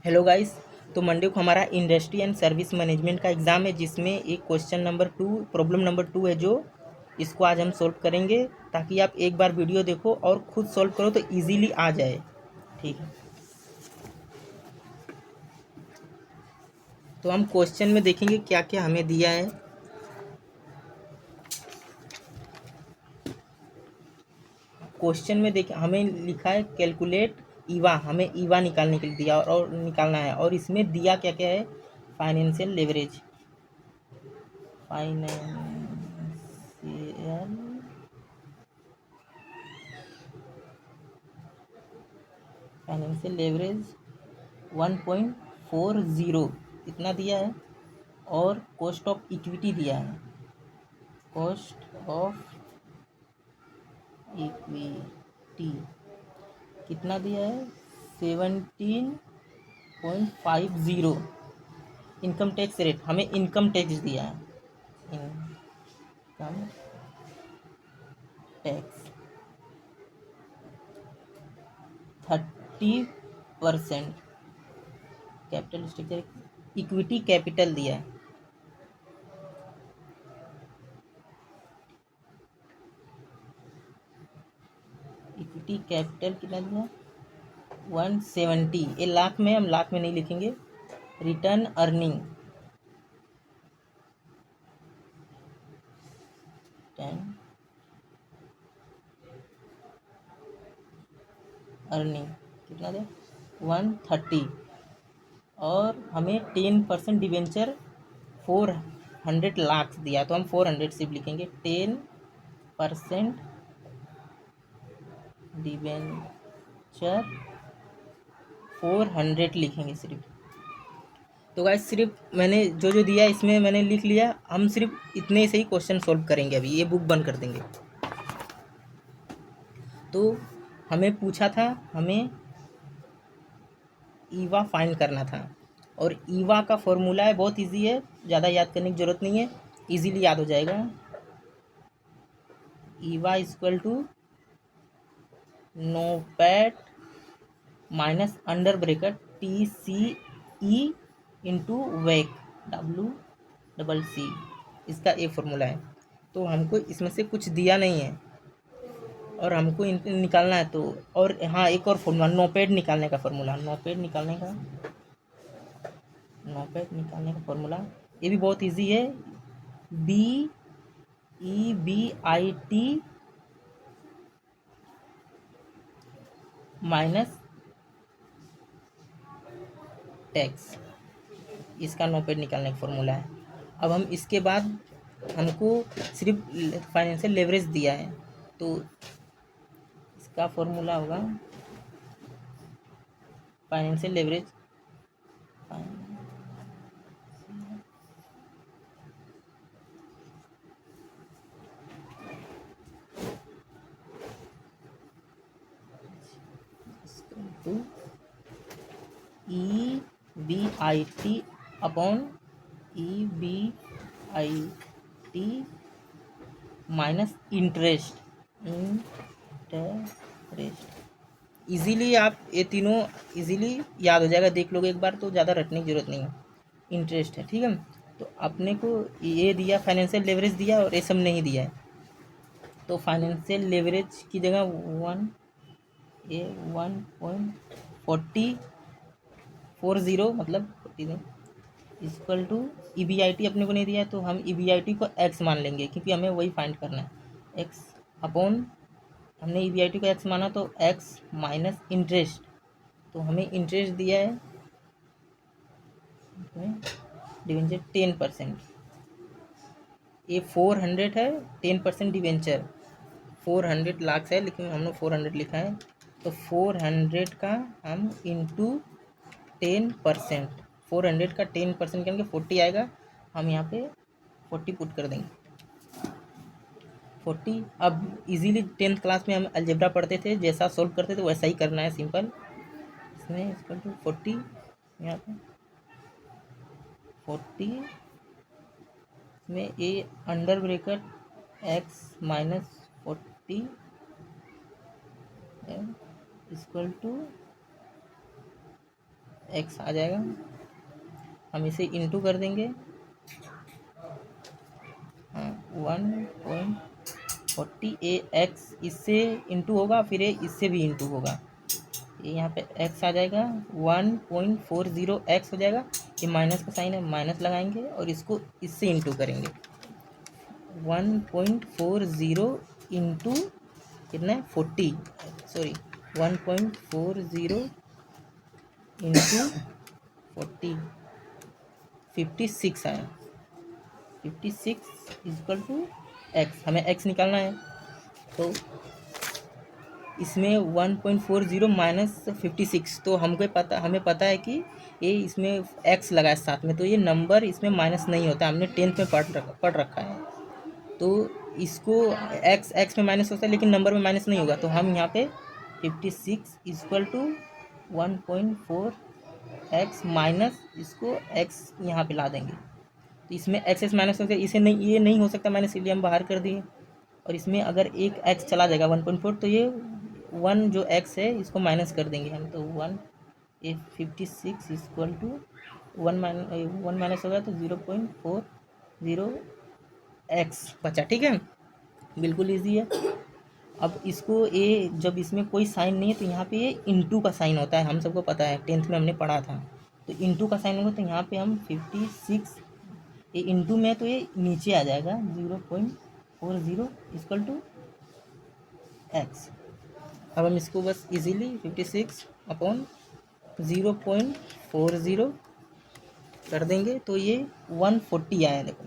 Hello guys. तो Monday को हमारा इंडस्ट्री एंड सर्विस मैनेजमेंट का एग्ज़ाम है, जिसमें एक क्वेश्चन नंबर 2 प्रॉब्लम नंबर 2 है, जो इसको आज हम सॉल्व करेंगे, ताकि आप एक बार वीडियो देखो और खुद सॉल्व करो तो इजीली आ जाए। ठीक है, तो हम क्वेश्चन में देखेंगे क्या क्या हमें दिया है। क्वेश्चन में देख हमें लिखा है कैलकुलेट ईवा, हमें ईवा निकालने के लिए दिया और निकालना है, और इसमें दिया क्या क्या है। Financial leverage, financial financial leverage 1.40 इतना दिया है, और कॉस्ट ऑफ इक्विटी दिया है। कॉस्ट ऑफ इक्विटी कितना दिया है, 17.50। इनकम टैक्स रेट, हमें इनकम टैक्स दिया है। Income tax 30%। Capital structure, equity capital दिया है। इक्विटी कैपिटल कितना दिया, 170। ये लाख में, हम लाख में नहीं लिखेंगे। रिटर्न अर्निंग, अर्निंग कितना दे, 130। और हमें 10% डिवेंचर 400 लाख दिया, तो हम 400 सिर्फ लिखेंगे। 10% डिवेंचर 400 लिखेंगे सिर्फ। तो गाइस, सिर्फ मैंने जो जो दिया इसमें मैंने लिख लिया। हम सिर्फ इतने से ही क्वेश्चन सॉल्व करेंगे। अभी ये बुक बंद कर देंगे। तो हमें पूछा था, हमें ईवा फाइंड करना था, और ईवा का फॉर्मूला है, बहुत इजी है, ज़्यादा याद करने की ज़रूरत नहीं है, इजीली याद हो जाएगा। EVA equal to NOPAT minus under bracket TCE into वैक WCC, इसका एक फॉर्मूला है। तो हमको इसमें से कुछ दिया नहीं है, और हमको निकालना है। तो और हाँ, एक और फॉर्मूला, नोपेड निकालने का फॉर्मूला, नोपेड निकालने का फॉर्मूला, ये भी बहुत इजी है। BEBIT माइनस टैक्स, इसका नोपेड निकालने का फॉर्मूला है। अब हम इसके बाद हमको सिर्फ फाइनेंशियल लेवरेज दिया है, तो इसका फॉर्मूला होगा financial leverage to EBIT upon EBIT minus interest. Easily आप ये तीनों इजीली याद हो जाएगा, देख लोगे एक बार तो ज़्यादा रटने की जरूरत नहीं है। इंटरेस्ट है, ठीक है। तो अपने को ये दिया, फाइनेंशियल लेवरेज दिया, और ये सब नहीं दिया है। तो फाइनेंशियल लेवरेज की जगह 1.40 मतलब 40 इक्वल टू EBIT अपने को नहीं दिया है, तो हम EBIT को x मान लेंगे, क्योंकि हमें वही फाइंड करना है। x अपॉन, हमने EBIT को x माना, तो x माइनस इंटरेस्ट, तो हमें इंटरेस्ट दिया है डिवेंचर 10%। ये 400 है, 10% डिवेंचर 400 लाख है, लेकिन हमने 400 लिखा है। तो 400 का हम इंटू 10%, 400 का 10% करेंगे 40 आएगा। हम यहाँ पे 40 पुट कर देंगे, 40। अब इजीली 10th क्लास में हम अलजेब्रा पढ़ते थे, जैसा सोल्व करते थे वैसा ही करना है, सिंपल। इसमें इक्वल टू 40, यहाँ पे 40 में a under bracket x minus 40 equal to x आ जाएगा, हम इसे इंटू कर देंगे। हाँ 1.40 ए एक्स इससे इंटू होगा, फिर इससे भी इंटू होगा, ये यहाँ पे x आ जाएगा 1.40 एक्स हो जाएगा। ये माइनस का साइन है, माइनस लगाएंगे और इसको इससे इंटू करेंगे। 1.40 इंटू कितना है 40, सॉरी 1.40 इंटू 40, 56 आया। 56 इक्वल टू एक्स, हमें x निकालना है। तो इसमें 1.40 माइनस 56, तो हमें पता है कि ये इसमें x लगा है साथ में, तो ये नंबर इसमें माइनस नहीं होता, हमने 10th में पढ़ रखा है। तो इसको x में माइनस होता है लेकिन नंबर में माइनस नहीं होगा, तो हम यहाँ पे 56 इक्वल टू 1.4 एक्स माइनस इसको x यहाँ पे ला देंगे। तो इसमें एक्स माइनस होता है, इसे नहीं, ये नहीं हो सकता माइनस, इसलिए हम बाहर कर दिए। और इसमें अगर एक x चला जाएगा 1.4, तो ये 1 जो x है इसको माइनस कर देंगे हम, तो 1 ये 56 इक्वल टू 1 माइनस होगा तो 0.40 x बचा। ठीक है, बिल्कुल ईजी है। अब इसको ये जब इसमें कोई साइन नहीं है तो यहाँ पे ये इंटू का साइन होता है, हम सबको पता है, 10th में हमने पढ़ा था। तो इंटू का साइन होगा तो यहाँ पे हम 56, ये इंटू में तो ये नीचे आ जाएगा 0.40 इक्वल टू एक्स। अब हम इसको बस इजीली 56 अपॉन 0.40 कर देंगे, तो ये 140 आया। देखो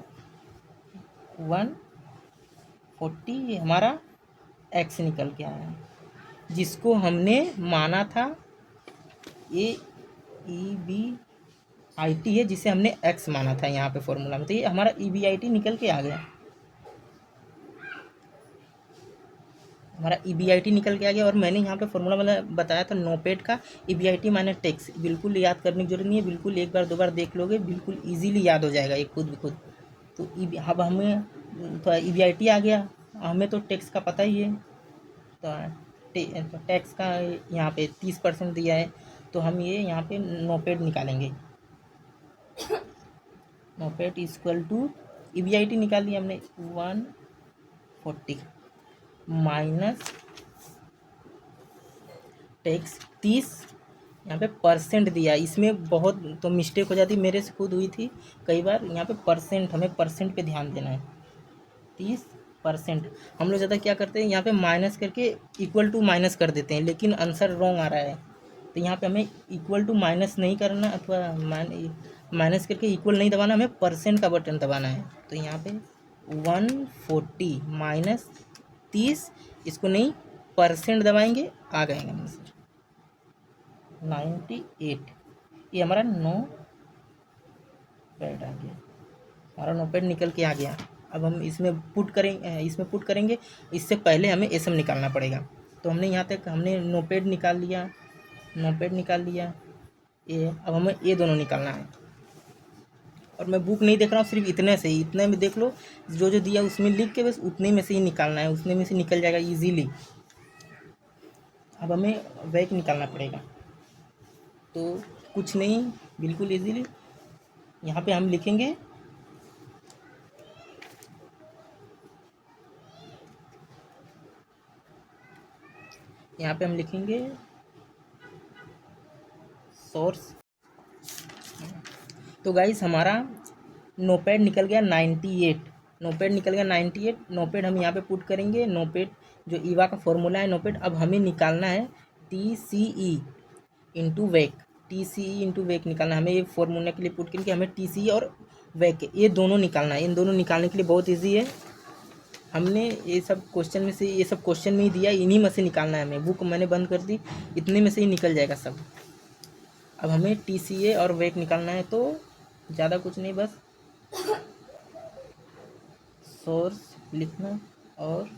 140 ये हमारा एक्स निकल के आया, जिसको हमने माना था ये EBIT है, जिसे हमने एक्स माना था यहाँ पे फॉर्मूला में, तो ये हमारा EBIT निकल के आ गया, हमारा EBIT निकल के आ गया। और मैंने यहाँ पे फॉर्मूला बताया था नोपेड का, EBIT माइनस टैक्स, बिल्कुल याद करने की जरूरत नहीं है, बिल्कुल एक बार दो बार देख लोगे बिल्कुल इजीली याद हो जाएगा ये खुद ब खुद। तो अब हमें तो EBIT आ गया, हमें तो टैक्स का पता ही है, तो टैक्स का यहाँ पे 30% दिया है, तो हम ये यहाँ पे नोपेड निकालेंगे। नोपेड इक्वल टू EBIT निकाल लिया हमने 140 माइनस टैक्स 30, यहाँ पे परसेंट दिया, इसमें बहुत तो मिस्टेक हो जाती, मेरे से खुद हुई थी कई बार। यहाँ पे परसेंट, हमें परसेंट पे ध्यान देना है, 30%। हम लोग ज़्यादा क्या करते हैं, यहाँ पे माइनस करके इक्वल टू माइनस कर देते हैं, लेकिन आंसर रॉन्ग आ रहा है। तो यहाँ पे हमें इक्वल टू माइनस नहीं करना, अथवा माइनस करके इक्वल नहीं दबाना, हमें परसेंट का बटन दबाना है। तो यहाँ पे 140 माइनस 30, इसको नहीं परसेंट दबाएंगे, आ गएगा आंसर 98। ये हमारा नोपेड आ गया, हमारा नोपेड निकल के आ गया। अब हम इसमें पुट करेंगे, इससे पहले हमें एसएम निकालना पड़ेगा। तो हमने यहाँ तक हमने नोपेड निकाल लिया, ये अब हमें ये दोनों निकालना है। और मैं बुक नहीं देख रहा हूँ, सिर्फ इतने से ही, इतने में देख लो, जो जो दिया उसमें लिख के बस उतने में से ही निकालना है, उतने में से निकल जाएगा इजीली। अब हमें वैक निकालना पड़ेगा, तो कुछ नहीं, बिल्कुल इजीली यहाँ पे हम लिखेंगे सोर्स। तो गाइस हमारा नोपेड निकल गया 98, नोपेड हम यहाँ पे पुट करेंगे। नोपेड जो ईवा का फॉर्मूला है नोपेड, अब हमें निकालना है TCE इंटू वेक निकालना है हमें। ये फॉर्मूला के लिए पुट करके हमें TCE और वेक ये दोनों निकालना है। इन दोनों निकालने के लिए बहुत ईजी है, हमने ये सब क्वेश्चन में ही दिया, इन्हीं में से निकालना है हमें। बुक मैंने बंद कर दी, इतने में से ही निकल जाएगा सब। अब हमें TCA और वेक निकालना है, तो ज़्यादा कुछ नहीं, बस सोर्स लिखना और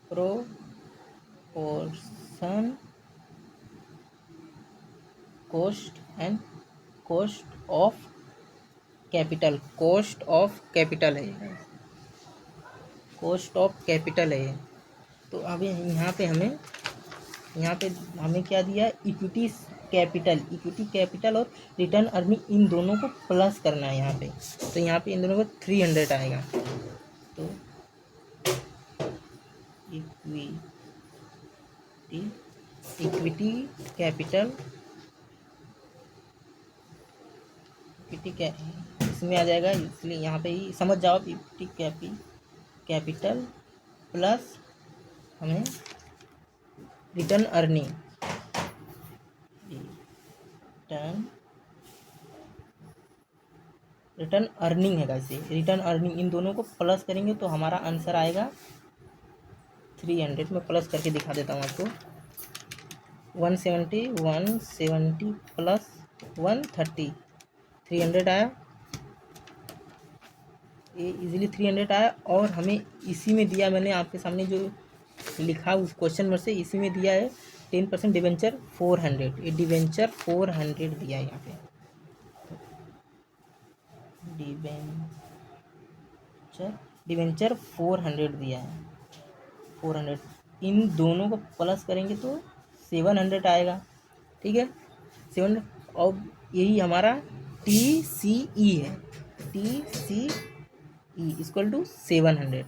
प्रोपोर्शन कॉस्ट ऑफ कैपिटल है, कॉस्ट ऑफ कैपिटल है। तो अब यहाँ पे हमें क्या दिया है, इक्विटी कैपिटल, इक्विटी कैपिटल और रिटर्न अर्निंग इन दोनों को प्लस करना है यहाँ पे। तो यहाँ पे इन दोनों को 300 आएगा। तो इक्विटी कैपिटल, इक्विटी इसमें आ जाएगा, इसलिए यहाँ पे ही समझ जाओ। इक्विटी कैपिटल प्लस हमें रिटर्न अर्निंग, रिटर्न अर्निंग है कैसे, रिटर्न अर्निंग इन दोनों को प्लस करेंगे तो हमारा आंसर आएगा 300। में प्लस करके दिखा देता हूँ आपको। 170 प्लस 130, 300 आया, ये इजीली 300 आया। और हमें इसी में दिया, मैंने आपके सामने जो लिखा उस क्वेश्चन में से इसी में दिया है 10% डिवेंचर 400, ये डिवेंचर 400 दिया है यहाँ पे। डिवेंचर 400 दिया है, 400 इन दोनों को प्लस करेंगे तो 700 आएगा। ठीक है, 700। और यही हमारा TCE है, TCE इक्वल टू 700।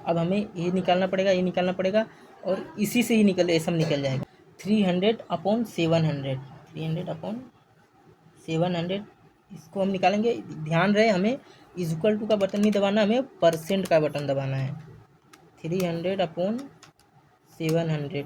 अब हमें ये निकालना पड़ेगा, ये निकालना पड़ेगा, और इसी से ही निकल सब निकल जाएगा। 300/700, 300/700 इसको हम निकालेंगे। ध्यान रहे हमें इक्वल टू का बटन नहीं दबाना, हमें परसेंट का बटन दबाना है। 300/700,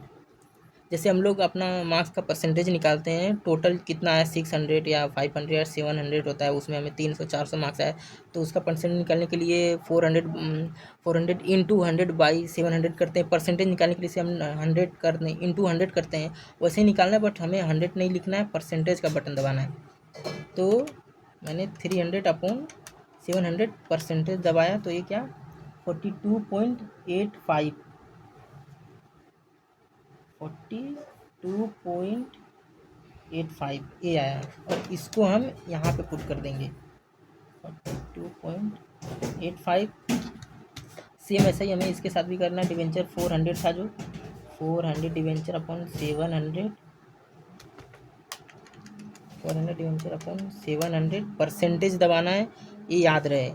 जैसे हम लोग अपना मार्क्स का परसेंटेज निकालते हैं, टोटल कितना है 600 या 500 या 700 होता है, उसमें हमें 300-400 मार्क्स आए, तो उसका परसेंट निकालने के लिए 400 इंटू 100/700 करते हैं। परसेंटेज निकालने के लिए से हम 100 करते हैं, इंटू 100 करते हैं, वैसे ही निकालना है। बट हमें 100 नहीं लिखना है, परसेंटेज का बटन दबाना है। तो मैंने 300/700 परसेंटेज दबाया, तो ये क्या 42.85, 42.85 ये आया। और इसको हम यहाँ पे पुट कर देंगे 42.85। सेम ऐसा ही हमें इसके साथ भी करना है। डिवेंचर 400 था, जो 400 debenture upon 700, 400 debenture upon 700 percentage दबाना है, ये याद रहे,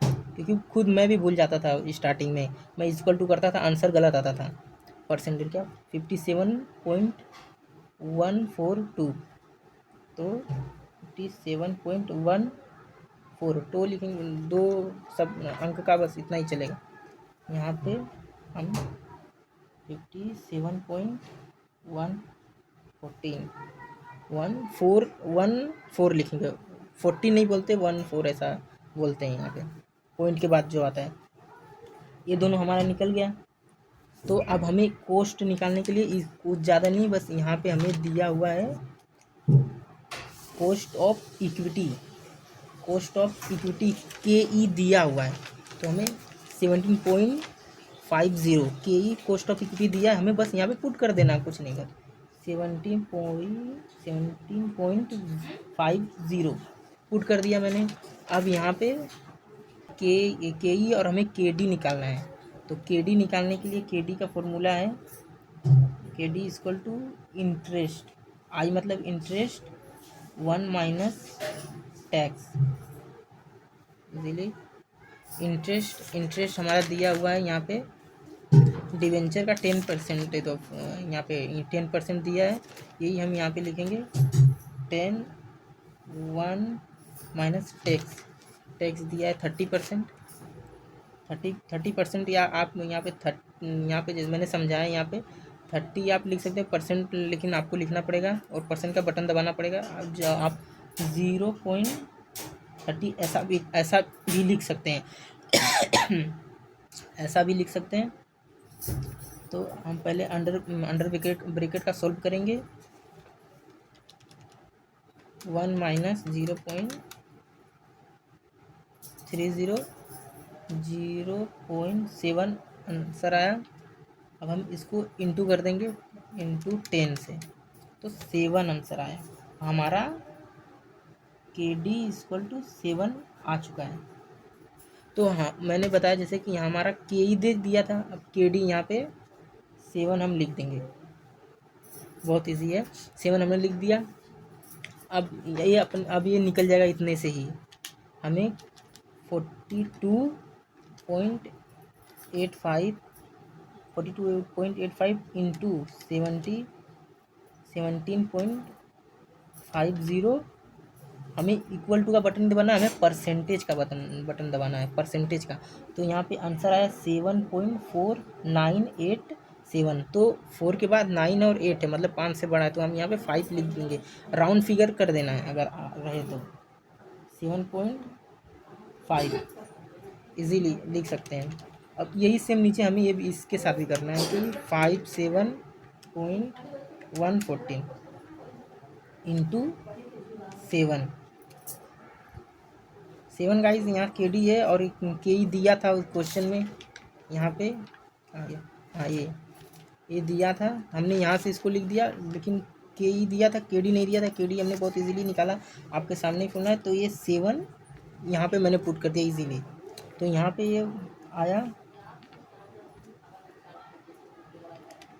क्योंकि खुद मैं भी भूल जाता था स्टार्टिंग में, मैं इक्वल टू करता था, आंसर गलत आता था। परसेंटेज क्या 57.142, तो 57.14, तो लिखेंगे दो सब अंक का, बस इतना ही चलेगा। यहाँ पे हम 57.114 लिखेंगे। 40 नहीं बोलते, 14 ऐसा बोलते हैं यहाँ पे, पॉइंट के बाद जो आता है। ये दोनों हमारा निकल गया। तो अब हमें कॉस्ट निकालने के लिए कुछ ज़्यादा नहीं, बस यहाँ पे हमें दिया हुआ है cost of equity, cost of equity KE दिया हुआ है। तो हमें 17.50 KE कॉस्ट ऑफ इक्विटी दिया है, हमें बस यहाँ पे पुट कर देना, कुछ नहीं कर। 17.50 पुट कर दिया मैंने। अब यहाँ पे KE और हमें KD निकालना है। तो KD निकालने के लिए KD का फॉर्मूला है KD equal to interest, I मतलब interest 1 minus tax, easily interest हमारा दिया हुआ है यहाँ पे डिवेंचर का 10%, तो यहाँ पे 10% दिया है, यही हम यहाँ पे लिखेंगे 10 1 माइनस टैक्स दिया है 30%, 30%, या आप यहाँ पे यहाँ पे जैसे मैंने समझाया यहाँ पे 30 आप लिख सकते हैं परसेंट, लेकिन आपको लिखना पड़ेगा और परसेंट का बटन दबाना पड़ेगा। अब जो आप 0.30 ऐसा भी लिख सकते हैं ऐसा भी लिख सकते हैं। तो हम पहले अंडर ब्रैकेट का सॉल्व करेंगे। 1 माइनस 0.30 0.7 आंसर आया। अब हम इसको इंटू कर देंगे इंटू 10 से, तो 7 आंसर आया हमारा। KD इक्वल टू 7 आ चुका है। तो हाँ, मैंने बताया जैसे कि हमारा KE दे दिया था, अब KD यहाँ पे 7 हम लिख देंगे। बहुत इजी है। 7 हमने लिख दिया। अब ये निकल जाएगा इतने से ही। हमें 42.85 इंटू 17.50 हमें इक्वल टू का बटन दबाना है, हमें परसेंटेज का बटन दबाना है, परसेंटेज का। तो यहाँ पे आंसर आया 7.4987। तो 4 के बाद 9 और 8 है, मतलब 5 से बड़ा है, तो हम यहाँ पे 5 लिख देंगे। राउंड फिगर कर देना है अगर रहे तो। 7.5 इजीली लिख सकते हैं। अब यही सेम नीचे हमें ये भी इसके साथ भी करना है कि 57.114 इंटू 7। 7 गाइज यहाँ के डी है और के ई दिया था उस क्वेश्चन में। यहाँ पे हाँ ये दिया था, हमने यहाँ से इसको लिख दिया, लेकिन के ई दिया था, के डी नहीं दिया था। के डी हमने बहुत इजीली निकाला, आपके सामने ही सुना है। तो ये 7 यहाँ पे मैंने पुट कर दिया इजीली। तो यहाँ पे ये आया,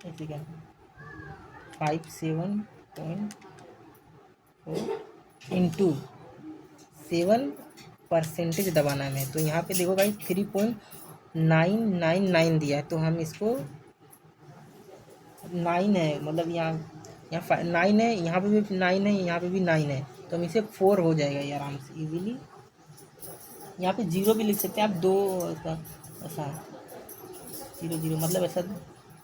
एक सेकेंड, 57.4 इंटू 7 परसेंटेज दबाना है। तो यहाँ पे देखो भाई 3.999 दिया है, तो हम इसको 9 है, मतलब यहाँ 9 है, यहाँ पे भी 9 है, यहाँ पे भी 9 है, तो हम इसे 4 हो जाएगा ये आराम से इजीली। यहाँ पे 0 भी लिख सकते हैं आप, दो ऐसा 0 मतलब ऐसा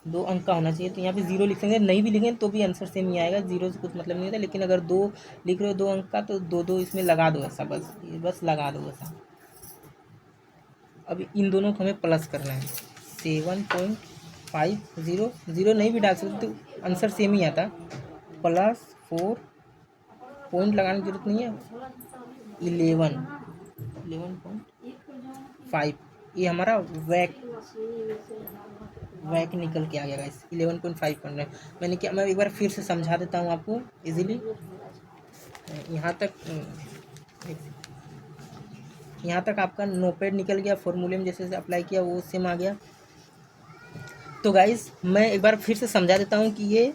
2 अंक का होना चाहिए। तो यहाँ पे 0 लिखेंगे, नहीं भी लिखेंगे तो भी आंसर सेम ही आएगा, 0 से कुछ मतलब नहीं होता। लेकिन अगर 2 लिख रहे हो 2 अंक का, तो 2 इसमें लगा दो ऐसा, बस लगा दो ऐसा। अब इन दोनों को हमें प्लस करना है। 7.50 0 नहीं भी डाल सकते तो आंसर सेम ही आता, प्लस 4 पॉइंट लगाने की जरूरत नहीं है, 11.5 ये हमारा वैक निकल के आ गया गाइस। 11.5 पॉइंट मैंने क्या, मैं एक बार फिर से समझा देता हूँ आपको इजीली। यहाँ तक आपका नोपेड निकल गया, फॉर्मूले में जैसे अप्लाई किया वो सेम आ गया। तो गाइस मैं एक बार फिर से समझा देता हूँ कि ये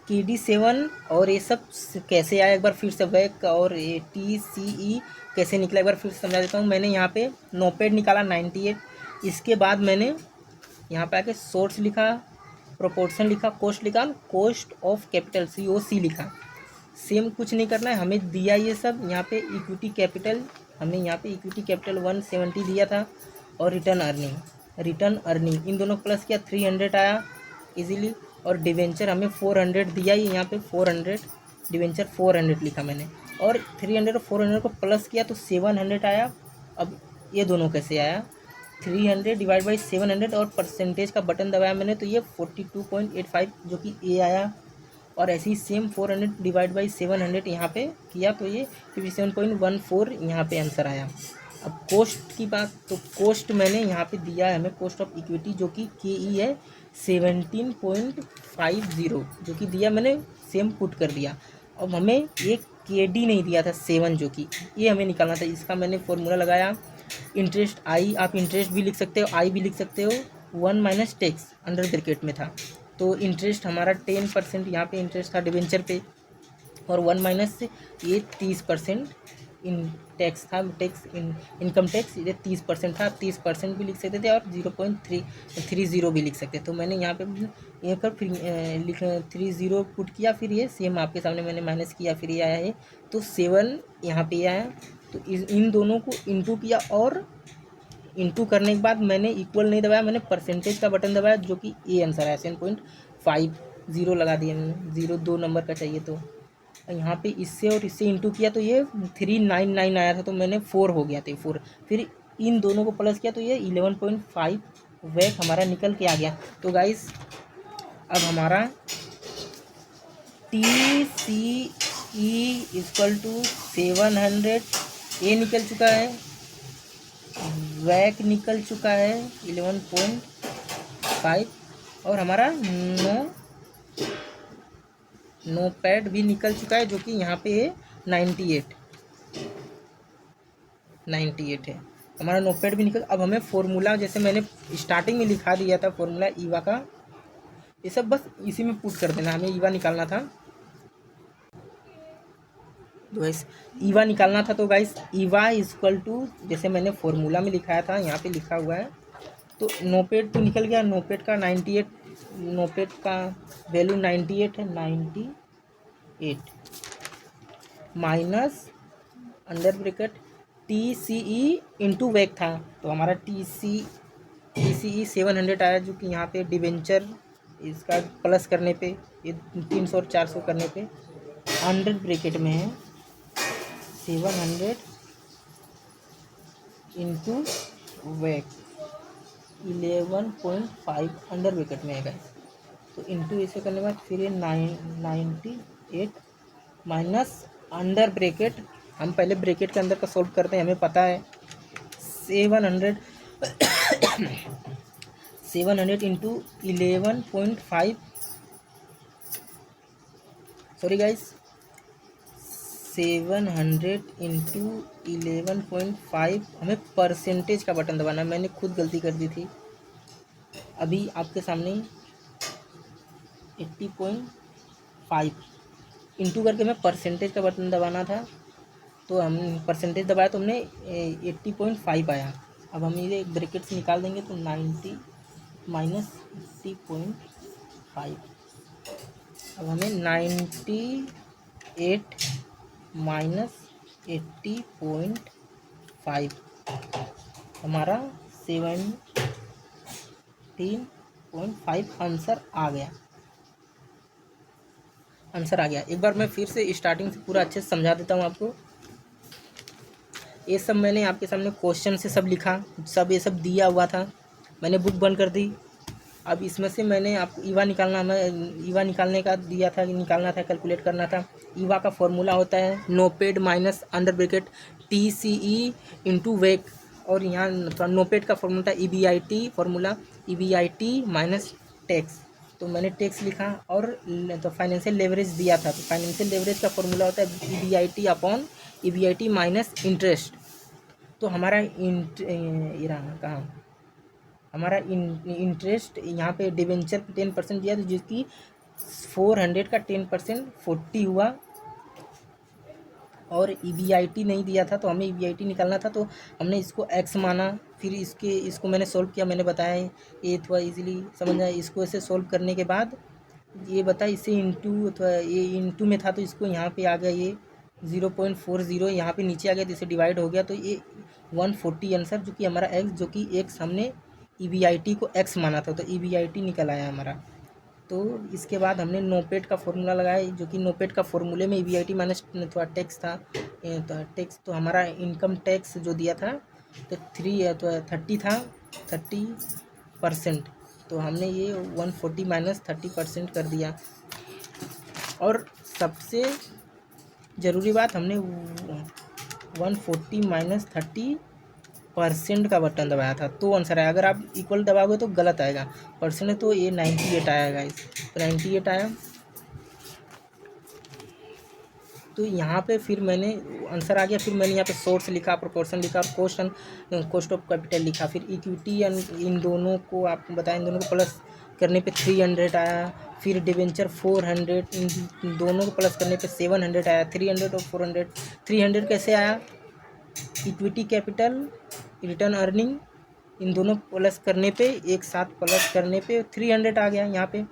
KD7 और ये सब कैसे आया, एक बार फिर से वैक और ये TCE कैसे निकला, एक बार फिर से समझा देता हूँ। मैंने यहाँ पे नोपेड निकाला 98, इसके बाद मैंने यहाँ पे आके सोर्स लिखा, प्रोपोर्शन लिखा, कॉस्ट लिखा, कॉस्ट ऑफ कैपिटल COC लिखा। सेम कुछ नहीं करना है, हमें दिया ये सब। यहाँ पे इक्विटी कैपिटल, हमें यहाँ पे इक्विटी कैपिटल 170 दिया था, और रिटर्न अर्निंग इन दोनों प्लस किया, 300 आया इजीली। और डिवेंचर हमें 400 दिया ही, यहाँ पे 400 डिवेंचर 400 लिखा मैंने, और 300 और 400 को प्लस किया तो 700 आया। अब ये दोनों कैसे आया, 300 डिवाइड बाई 700 और परसेंटेज का बटन दबाया मैंने, तो ये 42.85 जो कि ए आया। और ऐसे ही सेम 400 डिवाइड बाई 700 यहाँ पे किया, तो ये 57.14 यहाँ पे आंसर आया। अब कोस्ट की बात, तो कोस्ट मैंने यहाँ पे दिया है हमें, कोस्ट ऑफ इक्विटी जो कि KE है 17.50 जो कि दिया मैंने, सेम पुट कर दिया। अब हमें एक KD नहीं दिया था 7 जो कि ये हमें निकालना था, इसका मैंने फॉर्मूला लगाया। इंटरेस्ट आई, आप इंटरेस्ट भी लिख सकते हो, आई भी लिख सकते हो, 1 माइनस टैक्स अंडर ब्रैकेट में था। तो इंटरेस्ट हमारा 10% यहाँ पे इंटरेस्ट था डिवेंचर पे, और 1 माइनस ये 30% इन टैक्स था, इनकम टैक्स ये 30% था। आप 30% भी लिख सकते थे और 0.330 भी लिख सकते। तो मैंने यहाँ पे ये कर फिर 30 पुट किया, फिर ये सेम आपके सामने मैंने माइनस किया, फिर ये आया है, तो 7 यहाँ पे आया। तो इन दोनों को इंटू किया, और इंटू करने के बाद मैंने इक्वल नहीं दबाया, मैंने परसेंटेज का बटन दबाया, जो कि ए आंसर है 7.50 लगा दिया मैंने, 0 2 नंबर का चाहिए। तो यहाँ पे इससे और इससे इंटू किया तो ये 399 आया था, तो मैंने 4 हो गया था 4। फिर इन दोनों को प्लस किया तो ये 11.5 वैक हमारा निकल के आ गया। तो गाइस अब हमारा TCE = 700 ये निकल चुका है, वैक निकल चुका है 11.5, और हमारा नो पैड भी निकल चुका है, जो कि यहाँ पे है 98 है हमारा नो पैड भी निकल। अब हमें फॉर्मूला, जैसे मैंने स्टार्टिंग में लिखा दिया था फॉर्मूला ईवा का, ये सब बस इसी में पुट कर देना, हमें ईवा निकालना था। तो गाइस ईवा निकालना था, तो गाइस ईवा इक्वल टू जैसे मैंने फॉर्मूला में लिखाया था, यहाँ पे लिखा हुआ है। तो नोपेड तो निकल गया, नोपेड का 98, नोपेड का वैल्यू 98 है, 98 minus under bracket T C E into वैक था, तो हमारा टी सी ई 700 आया, जो कि यहाँ पे डिवेंचर इसका प्लस करने पे ये 300 और 400 करने पे अंडर ब्रैकेट में है 700 इंटू वैक 11.5 अंडर ब्रैकेट में है। तो इंटू इसे करने के बाद फिर ये 98 माइनस अंडर ब्रैकेट, हम पहले ब्रैकेट के अंदर का सॉल्व करते हैं, हमें पता है 700 700 इंटू 11.5, सॉरी गाइस 700 इंटू 11.5, हमें परसेंटेज का बटन दबाना है, मैंने खुद गलती कर दी थी। अभी आपके सामने 80.5 इंटू करके हमें परसेंटेज का बटन दबाना था, तो हम परसेंटेज दबाया तो हमने 80.5 आया। अब हम ये ब्रैकेट से निकाल देंगे तो 90 माइनस 80.5, अब हमें 98 माइनस 80.5 हमारा 17.5 आंसर आ गया। एक बार मैं फिर से स्टार्टिंग से पूरा अच्छे से समझा देता हूँ आपको। ये सब मैंने आपके सामने क्वेश्चन से सब लिखा, सब ये सब दिया हुआ था, मैंने बुक बंद कर दी। अब इसमें से मैंने आपको ईवा निकालने का दिया था, निकालना था, कैलकुलेट करना था। ईवा का फॉर्मूला होता है NOPAT minus under bracket T C E into वेक, और यहाँ नोपेड का formula E B I T formula E B I T minus tax, तो मैंने टैक्स लिखा। और तो फाइनेंशियल लेवरेज दिया था, तो फाइनेंशियल लेवरेज का फॉर्मूला होता है E B I T upon E B I T minus interest. तो हमारा ये रहा कहाँ, हमारा इंटरेस्ट यहाँ पे डिवेंचर 10% दिया, तो जिसकी 400 का 10% 40 हुआ, और EBIT नहीं दिया था, तो हमें EBIT निकालना था, तो हमने इसको x माना। फिर इसको मैंने सोल्व किया, मैंने बताया ये थोड़ा इजीली समझ आया। इसको ऐसे सोल्व करने के बाद ये बता, इसे इंटू अथवा ये इंटू में था, तो इसको यहाँ पे आ गया ये 0.40, यहाँ पे नीचे आ गया, तो इसे डिवाइड हो गया, तो ये 140 आंसर, जो कि हमारा x, जो कि x हमने EBIT को x माना था, तो EBIT निकल आया हमारा। तो इसके बाद हमने नोपेड का फॉर्मूला लगाया, जो कि नोपेड का फॉर्मूले में EBIT माइनस थोड़ा टैक्स था, तो टैक्स, तो हमारा इनकम टैक्स जो दिया था तो 30 था, 30%, तो हमने ये 140 माइनस 30% कर दिया। और सबसे ज़रूरी बात, हमने 140 माइनस 30% का बटन दबाया था, तो आंसर आया। अगर आप इक्वल दबाओगे तो गलत आएगा, परसेंट तो ये 98 आएगा, इस तो 98 आया। तो यहाँ पे फिर मैंने आंसर आ गया, फिर मैंने यहाँ पे सोर्स लिखा, प्रोपोर्शन लिखा, कॉस्ट ऑफ कैपिटल लिखा, फिर इक्विटी, इन दोनों को आपको बताया, इन दोनों को प्लस करने पे 300 आया, फिर डिवेंचर 400, इन दोनों को प्लस करने पे 700 आया, 300 और 400, 300 कैसे आया, इक्विटी कैपिटल रिटर्न अर्निंग, इन दोनों प्लस करने पे, एक साथ प्लस करने पे 300 आ गया यहाँ पे।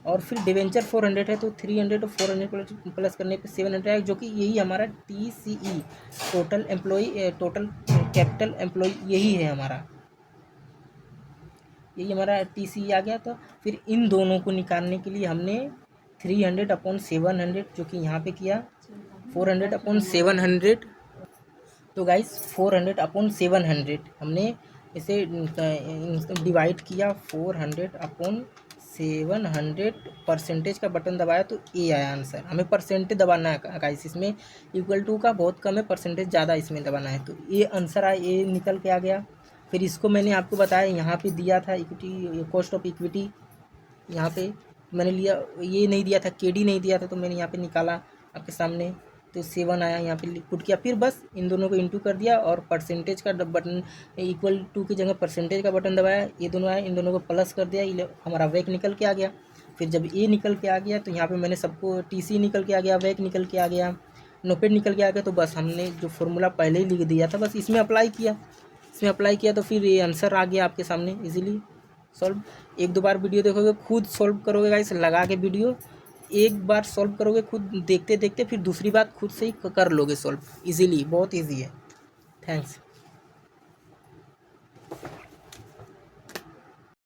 और फिर डिवेंचर 400 है, तो 300 और 400 प्लस करने पे 700 है, जो कि यही हमारा TCE total employee, total capital employee, यही है हमारा, यही हमारा TCE आ गया। तो फिर इन दोनों को निकालने के लिए हमने 300 अपॉन 700, जो कि यहाँ पे किया 400 अपॉन 700, तो गाइस 400 अपॉन 700 हमने इसे डिवाइड किया, 400 अपॉन 700 परसेंटेज का बटन दबाया, तो ए आया आंसर। हमें परसेंटेज दबाना है गाइस, इसमें इक्वल टू का बहुत कम है, परसेंटेज ज़्यादा इसमें दबाना है, तो ये आंसर आया, ये निकल के आ गया। फिर इसको मैंने आपको बताया, यहाँ पे दिया था इक्विटी, कॉस्ट ऑफ इक्विटी, यहाँ पे मैंने लिया, ये नहीं दिया था, KD नहीं दिया था, तो मैंने यहाँ पे निकाला आपके सामने, तो 7 आया, यहाँ पे पुट किया, फिर बस इन दोनों को इंटू कर दिया, और परसेंटेज का बटन इक्वल टू की जगह परसेंटेज का बटन दबाया, ये दोनों आया, इन दोनों को प्लस कर दिया, हमारा वैक निकल के आ गया। फिर जब ये निकल के आ गया, तो यहाँ पे मैंने सबको TC निकल के आ गया, वैक निकल के आ गया, नोपेड निकल के आ गया, तो बस हमने जो फॉर्मूला पहले ही लिख दिया था बस इसमें अप्लाई किया, तो फिर ये आंसर आ गया आपके सामने इजीली सॉल्व। एक दो बार वीडियो देखोगे, खुद सॉल्व करोगे गाइस, लगा के वीडियो एक बार सॉल्व करोगे खुद देखते देखते, फिर दूसरी बात खुद से ही कर लोगे सॉल्व इजीली, बहुत ईजी है। थैंक्स।